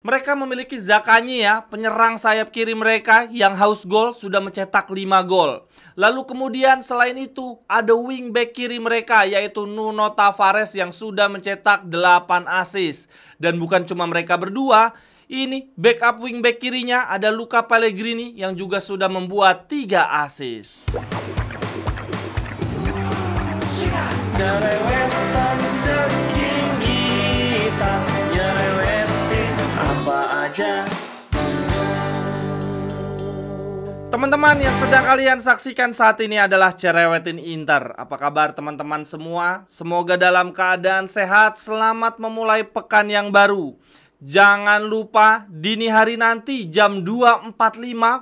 Mereka memiliki Zaccagni ya, penyerang sayap kiri mereka yang haus gol sudah mencetak 5 gol. Lalu kemudian selain itu ada wingback kiri mereka yaitu Nuno Tavares yang sudah mencetak 8 assist. Dan bukan cuma mereka berdua, ini backup wingback kirinya ada Luca Pellegrini yang juga sudah membuat 3 assist. Cerewetan ceking kita, nyerewetin apa aja. Teman-teman yang sedang kalian saksikan saat ini adalah Cerewetin Inter. Apa kabar teman-teman semua? Semoga dalam keadaan sehat, selamat memulai pekan yang baru. Jangan lupa dini hari nanti jam 2.45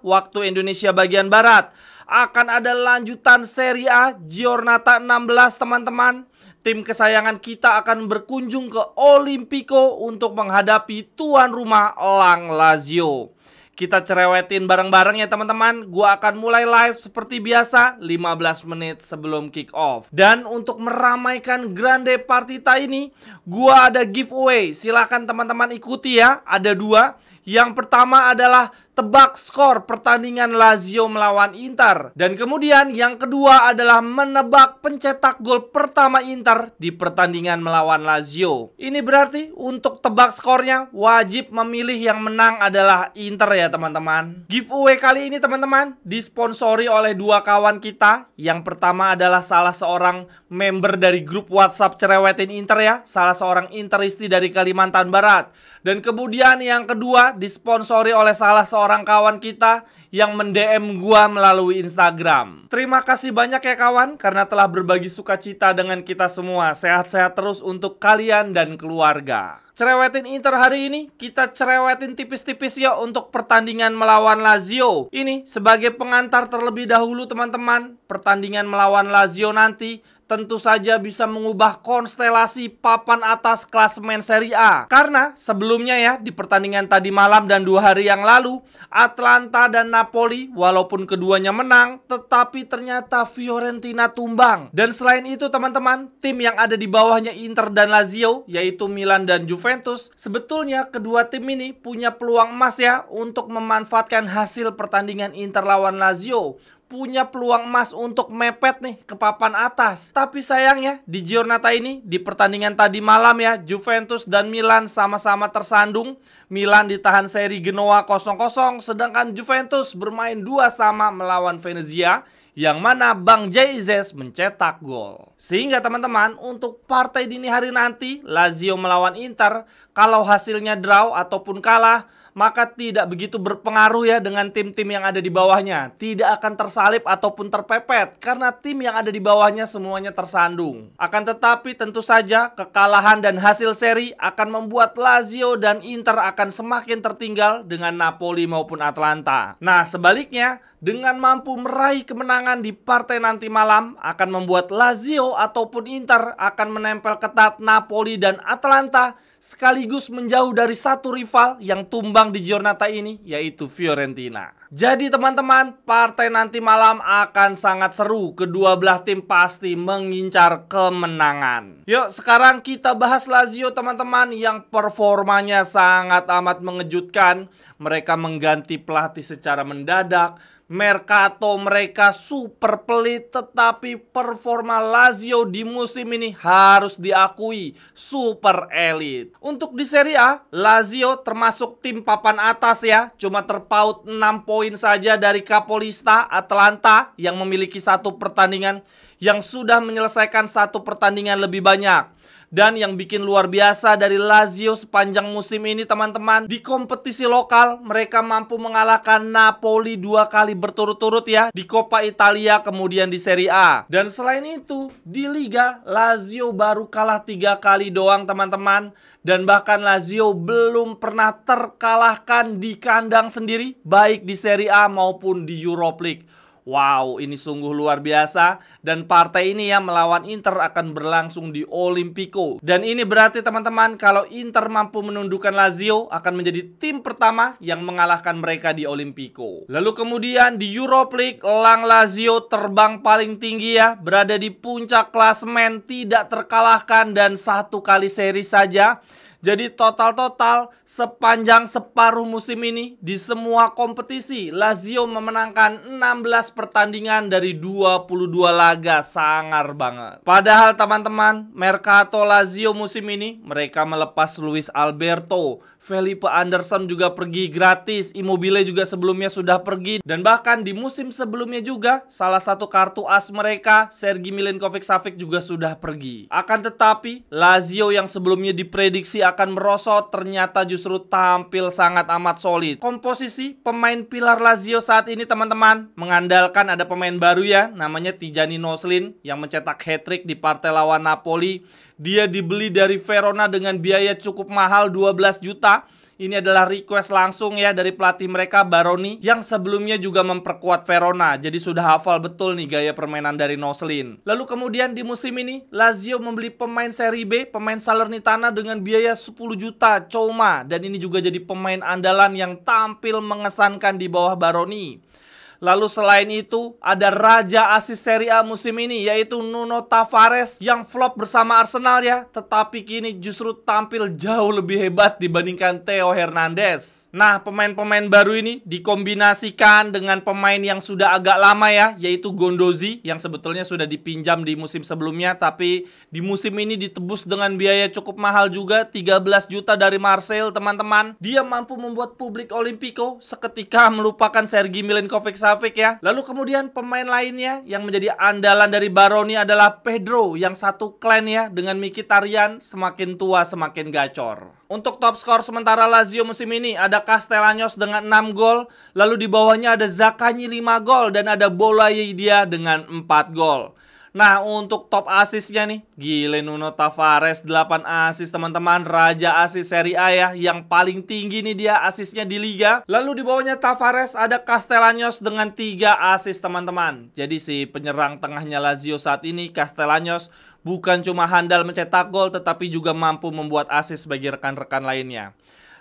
waktu Indonesia bagian Barat akan ada lanjutan Serie A Giornata 16 teman-teman. Tim kesayangan kita akan berkunjung ke Olimpico untuk menghadapi tuan rumah Elang Lazio. Kita cerewetin bareng-bareng ya teman-teman. Gua akan mulai live seperti biasa 15 menit sebelum kick off. Dan untuk meramaikan Grande Partita ini, gua ada giveaway. Silahkan teman-teman ikuti ya. Ada 2. Yang pertama adalah tebak skor pertandingan Lazio melawan Inter. Dan kemudian yang kedua adalah menebak pencetak gol pertama Inter di pertandingan melawan Lazio. Ini berarti untuk tebak skornya wajib memilih yang menang adalah Inter ya teman-teman. Giveaway kali ini teman-teman disponsori oleh 2 kawan kita. Yang pertama adalah salah seorang member dari grup WhatsApp Cerewetin Inter ya. Salah seorang Interisti dari Kalimantan Barat. Dan kemudian yang kedua disponsori oleh salah seorang kawan kita yang mend-DM gua melalui Instagram. Terima kasih banyak ya kawan karena telah berbagi sukacita dengan kita semua. Sehat-sehat terus untuk kalian dan keluarga. Cerewetin Inter hari ini kita cerewetin tipis-tipis ya untuk pertandingan melawan Lazio. Ini sebagai pengantar terlebih dahulu teman-teman. Pertandingan melawan Lazio nanti tentu saja bisa mengubah konstelasi papan atas klasemen Serie A. Karena sebelumnya ya di pertandingan tadi malam dan 2 hari yang lalu Atalanta dan Napoli walaupun keduanya menang tetapi ternyata Fiorentina tumbang. Dan selain itu teman-teman, tim yang ada di bawahnya Inter dan Lazio yaitu Milan dan Juventus, sebetulnya kedua tim ini punya peluang emas ya untuk memanfaatkan hasil pertandingan Inter lawan Lazio. Punya peluang emas untuk mepet nih ke papan atas. Tapi sayangnya di Giornata ini, di pertandingan tadi malam ya, Juventus dan Milan sama-sama tersandung. Milan ditahan seri Genoa 0-0, sedangkan Juventus bermain 2-2 melawan Venezia, yang mana Bang Jay-Zes mencetak gol. Sehingga teman-teman, untuk partai dini hari nanti, Lazio melawan Inter, kalau hasilnya draw ataupun kalah, maka tidak begitu berpengaruh ya dengan tim-tim yang ada di bawahnya. Tidak akan tersalip ataupun terpepet karena tim yang ada di bawahnya semuanya tersandung. Akan tetapi tentu saja kekalahan dan hasil seri akan membuat Lazio dan Inter akan semakin tertinggal dengan Napoli maupun Atalanta. Nah sebaliknya, dengan mampu meraih kemenangan di partai nanti malam akan membuat Lazio ataupun Inter akan menempel ketat Napoli dan Atalanta sekaligus menjauh dari satu rival yang tumbang di Giornata ini yaitu Fiorentina. Jadi teman-teman, partai nanti malam akan sangat seru. Kedua belah tim pasti mengincar kemenangan. Yuk sekarang kita bahas Lazio teman-teman yang performanya sangat amat mengejutkan. Mereka mengganti pelatih secara mendadak. Mercato mereka super pelit, tetapi performa Lazio di musim ini harus diakui super elit. Untuk di Serie A, Lazio termasuk tim papan atas ya, cuma terpaut 6 poin saja dari Capolista Atalanta yang memiliki 1 pertandingan, yang sudah menyelesaikan 1 pertandingan lebih banyak. Dan yang bikin luar biasa dari Lazio sepanjang musim ini teman-teman, di kompetisi lokal mereka mampu mengalahkan Napoli 2 kali berturut-turut ya, di Coppa Italia kemudian di Serie A. Dan selain itu di Liga, Lazio baru kalah 3 kali doang teman-teman. Dan bahkan Lazio belum pernah terkalahkan di kandang sendiri, baik di Serie A maupun di Europa League. Wow, ini sungguh luar biasa. Dan partai ini ya melawan Inter akan berlangsung di Olimpico. Dan ini berarti teman-teman kalau Inter mampu menundukkan Lazio akan menjadi tim pertama yang mengalahkan mereka di Olimpico. Lalu kemudian di Europa League, Elang Lazio terbang paling tinggi ya, berada di puncak klasemen, tidak terkalahkan dan 1 kali seri saja. Jadi total sepanjang separuh musim ini di semua kompetisi Lazio memenangkan 16 pertandingan dari 22 laga. Sangar banget. Padahal teman-teman, Mercato Lazio musim ini mereka melepas Luis Alberto, Felipe Anderson juga pergi gratis, Immobile juga sebelumnya sudah pergi, dan bahkan di musim sebelumnya juga salah satu kartu as mereka, Sergej Milinkovic-Savic juga sudah pergi. Akan tetapi Lazio yang sebelumnya diprediksi akan merosot ternyata justru tampil sangat amat solid. Komposisi pemain pilar Lazio saat ini teman-teman mengandalkan ada pemain baru ya, namanya Tijani Noslin yang mencetak hat-trick di partai lawan Napoli. Dia dibeli dari Verona dengan biaya cukup mahal 12 juta. Ini adalah request langsung ya dari pelatih mereka Baroni yang sebelumnya juga memperkuat Verona. Jadi sudah hafal betul nih gaya permainan dari Noslin. Lalu kemudian di musim ini Lazio membeli pemain Serie B, pemain Salernitana dengan biaya 10 juta Chouma. Dan ini juga jadi pemain andalan yang tampil mengesankan di bawah Baroni. Lalu selain itu ada raja asis Serie A musim ini yaitu Nuno Tavares yang flop bersama Arsenal ya, tetapi kini justru tampil jauh lebih hebat dibandingkan Theo Hernandez. Nah, pemain-pemain baru ini dikombinasikan dengan pemain yang sudah agak lama ya, yaitu Gondozi yang sebetulnya sudah dipinjam di musim sebelumnya, tapi di musim ini ditebus dengan biaya cukup mahal juga, 13 juta dari Marseille teman-teman. Dia mampu membuat publik Olimpico seketika melupakan Sergej Milinkovic-Savic ya. Lalu kemudian pemain lainnya yang menjadi andalan dari Baroni adalah Pedro yang satu klan ya dengan Mkhitaryan, semakin tua semakin gacor. Untuk top skor sementara Lazio musim ini ada Castellanos dengan 6 gol, lalu di bawahnya ada Zaccagni 5 gol dan ada Boulaye-Dia dengan 4 gol. Nah, untuk top asisnya nih, gile Nuno Tavares 8 asis teman-teman, raja asis Serie A ya, yang paling tinggi nih dia asisnya di liga. Lalu di bawahnya Tavares ada Castellanos dengan 3 asis teman-teman. Jadi si penyerang tengahnya Lazio saat ini, Castellanos, bukan cuma handal mencetak gol, tetapi juga mampu membuat asis bagi rekan-rekan lainnya.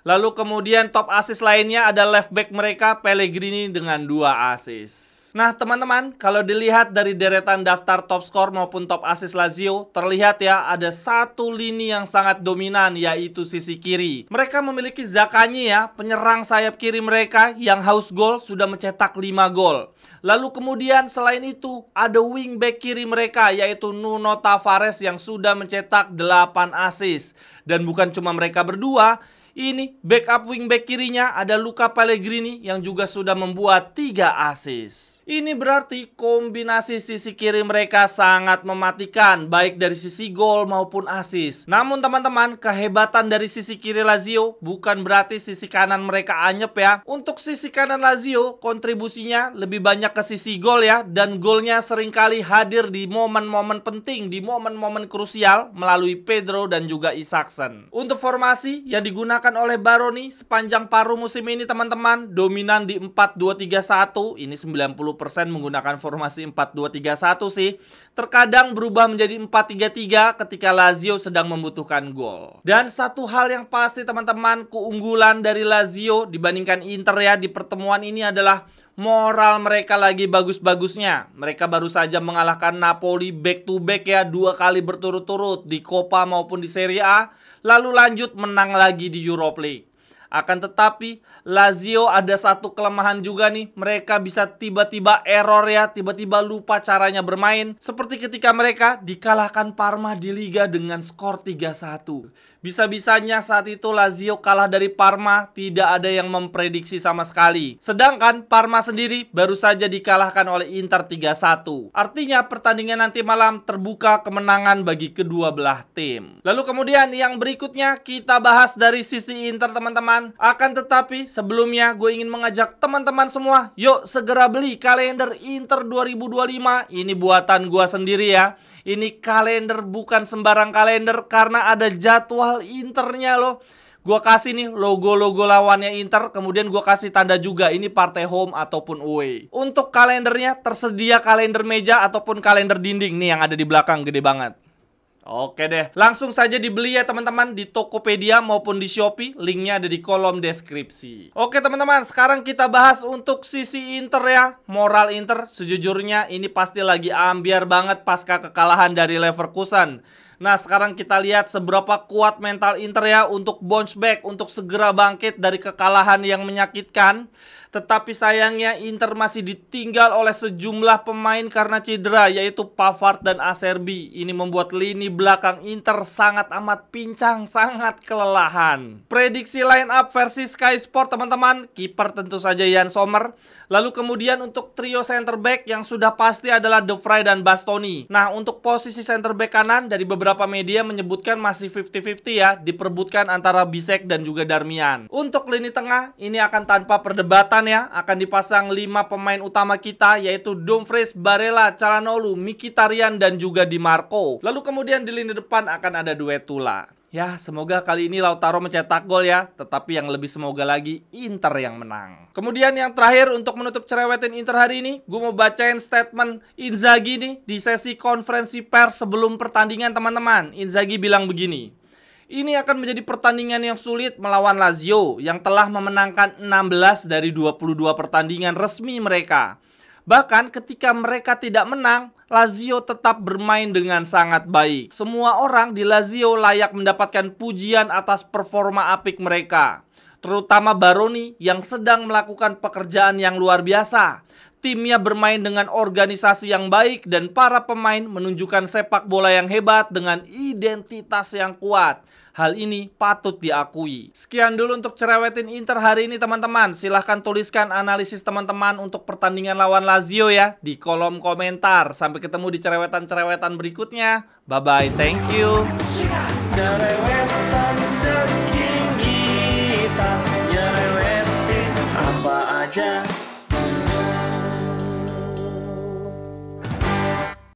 Lalu kemudian top asis lainnya ada left back mereka Pellegrini dengan 2 asis. Nah teman-teman, kalau dilihat dari deretan daftar top skor maupun top asis Lazio, terlihat ya ada satu lini yang sangat dominan yaitu sisi kiri. Mereka memiliki Zaccagni ya, penyerang sayap kiri mereka yang haus gol sudah mencetak 5 gol. Lalu kemudian selain itu ada wingback kiri mereka yaitu Nuno Tavares yang sudah mencetak 8 asis. Dan bukan cuma mereka berdua, ini backup wingback kirinya ada Luca Pellegrini yang juga sudah membuat 3 asis. Ini berarti kombinasi sisi kiri mereka sangat mematikan, baik dari sisi gol maupun asis. Namun teman-teman, kehebatan dari sisi kiri Lazio bukan berarti sisi kanan mereka anyep ya. Untuk sisi kanan Lazio, kontribusinya lebih banyak ke sisi gol ya, dan golnya seringkali hadir di momen-momen penting, di momen-momen krusial melalui Pedro dan juga Isaacson. Untuk formasi yang digunakan oleh Baroni sepanjang paruh musim ini teman-teman, dominan di 4-2-3-1, ini 90% menggunakan formasi 4-2-3-1 sih. Terkadang berubah menjadi 4-3-3 ketika Lazio sedang membutuhkan gol. Dan satu hal yang pasti teman-teman, keunggulan dari Lazio dibandingkan Inter ya di pertemuan ini adalah moral mereka lagi bagus-bagusnya. Mereka baru saja mengalahkan Napoli back to back ya, 2 kali berturut-turut di Coppa maupun di Serie A. Lalu lanjut menang lagi di Europa League. Akan tetapi Lazio ada satu kelemahan juga nih. Mereka bisa tiba-tiba error ya, tiba-tiba lupa caranya bermain. Seperti ketika mereka dikalahkan Parma di Liga dengan skor 3-1. Bisa-bisanya saat itu Lazio kalah dari Parma, tidak ada yang memprediksi sama sekali. Sedangkan Parma sendiri baru saja dikalahkan oleh Inter 3-1. Artinya pertandingan nanti malam terbuka kemenangan bagi kedua belah tim. Lalu kemudian yang berikutnya kita bahas dari sisi Inter teman-teman. Akan tetapi sebelumnya gue ingin mengajak teman-teman semua, yuk segera beli kalender Inter 2025. Ini buatan gue sendiri ya. Ini kalender bukan sembarang kalender karena ada jadwal Internya loh. Gua kasih nih logo-logo lawannya Inter, kemudian gua kasih tanda juga ini partai home ataupun away. Untuk kalendernya tersedia kalender meja ataupun kalender dinding nih yang ada di belakang, gede banget. Oke deh, langsung saja dibeli ya teman-teman di Tokopedia maupun di Shopee. Linknya ada di kolom deskripsi. Oke teman-teman, sekarang kita bahas untuk sisi Inter ya. Moral Inter sejujurnya ini pasti lagi ambiar banget pasca kekalahan dari Leverkusen. Nah, sekarang kita lihat seberapa kuat mental Inter ya untuk bounce back, untuk segera bangkit dari kekalahan yang menyakitkan. Tetapi sayangnya Inter masih ditinggal oleh sejumlah pemain karena cedera, yaitu Pavard dan Acerbi. Ini membuat lini belakang Inter sangat amat pincang, sangat kelelahan. Prediksi line up versi Sky Sport teman-teman, kiper tentu saja Yann Sommer. Lalu kemudian untuk trio center back yang sudah pasti adalah De Vrij dan Bastoni. Nah, untuk posisi center back kanan dari beberapa media menyebutkan masih 50-50 ya, diperebutkan antara Bisek dan juga Darmian. Untuk lini tengah ini akan tanpa perdebatan ya, akan dipasang 5 pemain utama kita, yaitu Dumfries, Barella, Calhanoglu, Mkhitaryan dan juga Di Marco. Lalu kemudian di lini depan akan ada duet Tula. Ya, semoga kali ini Lautaro mencetak gol ya. Tetapi yang lebih semoga lagi Inter yang menang. Kemudian yang terakhir untuk menutup cerewetin Inter hari ini, gue mau bacain statement Inzaghi nih di sesi konferensi pers sebelum pertandingan teman-teman. Inzaghi bilang begini: ini akan menjadi pertandingan yang sulit melawan Lazio yang telah memenangkan 16 dari 22 pertandingan resmi mereka. Bahkan ketika mereka tidak menang, Lazio tetap bermain dengan sangat baik. Semua orang di Lazio layak mendapatkan pujian atas performa apik mereka. Terutama Baroni yang sedang melakukan pekerjaan yang luar biasa. Timnya bermain dengan organisasi yang baik dan para pemain menunjukkan sepak bola yang hebat dengan identitas yang kuat. Hal ini patut diakui. Sekian dulu untuk cerewetin Inter hari ini teman-teman. Silahkan tuliskan analisis teman-teman untuk pertandingan lawan Lazio ya di kolom komentar. Sampai ketemu di cerewetan-cerewetan berikutnya. Bye-bye, thank you. Cerewetan ceking kita, nyerewetin apa aja.